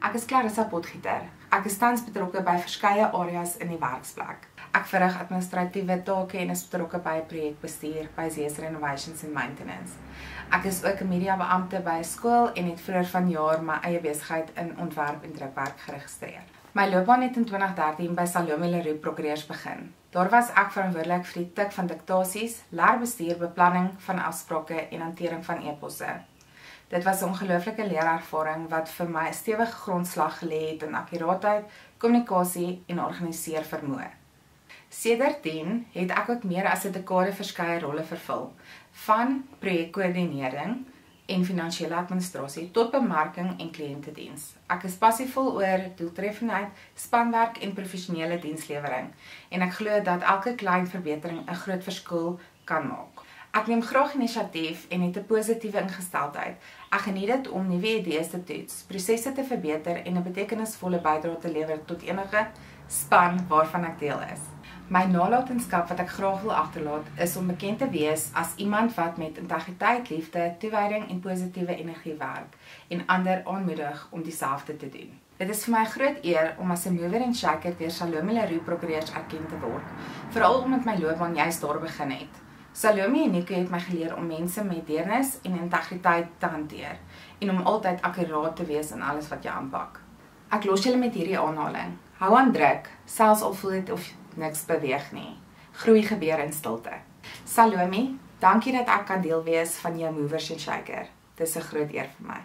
Ek is Clarissa Potgieter. Ek is tans betrokke by verskeie areas in die werksplek. Ek verrig administratiewe take en is betrokke by projekbestuur by ZS Renovations and Maintenance. Ek is ook 'n mediabeampte by 'n skool en het vroeër vanjaar my eie besigheid in ontwerp en drukwerk geregistreer. My loopbaan het in 2013 by Salome Leroux Prokureurs begin. Daar was ek verantwoordelik vir die tik van diktasies, leerbestuur, beplanning van afsprake en hantering van e-posse. Dit was 'n ongelooflike leerervaring wat vir my 'n stewige grondslag gelê het in akkuraatheid, kommunikasie en organiseer vermoë. Sedertdien het ek ook meer as 'n dekade verskeie rolle vervul, van projekkoördinering en finansiële administrasie tot bemarking en kliëntediens. Ek is passievol oor doeltreffendheid, spanwerk en professionele dienslewering en ek glo dat elke klein verbetering 'n groot verskil kan maak. Ek neem graag inisiatief en het 'n positiewe ingesteldheid. Ek geniet dit om nuwe idees te toets, prosesse te verbeter en 'n betekenisvolle bydrae te lewer tot enige span waarvan ek deel is. My nalatenskap wat ek graag wil agterlaat is om bekend te wees as iemand wat met integriteit, liefde, toewyding en positiewe energie werk en ander aanmoedig om dieselfde te doen. Dit is vir my 'n groot eer om as 'n mover en shaker deur Salome Leroux Prokureurs erken te word, veral omdat my loopbaan juist daar begin het. Salome en Nico het my geleer om mense met deernis en integriteit te hanteer en om altyd akkuraat te wees in alles wat jy aanpak. Ek los julle met hierdie aanhaling. Hou aan druk, selfs al voel dit of niks beweeg nie. Groei gebeur in stilte. Salome, dankie dat ek kan deel wees van jou movers en shaker. Dis 'n groot eer vir my.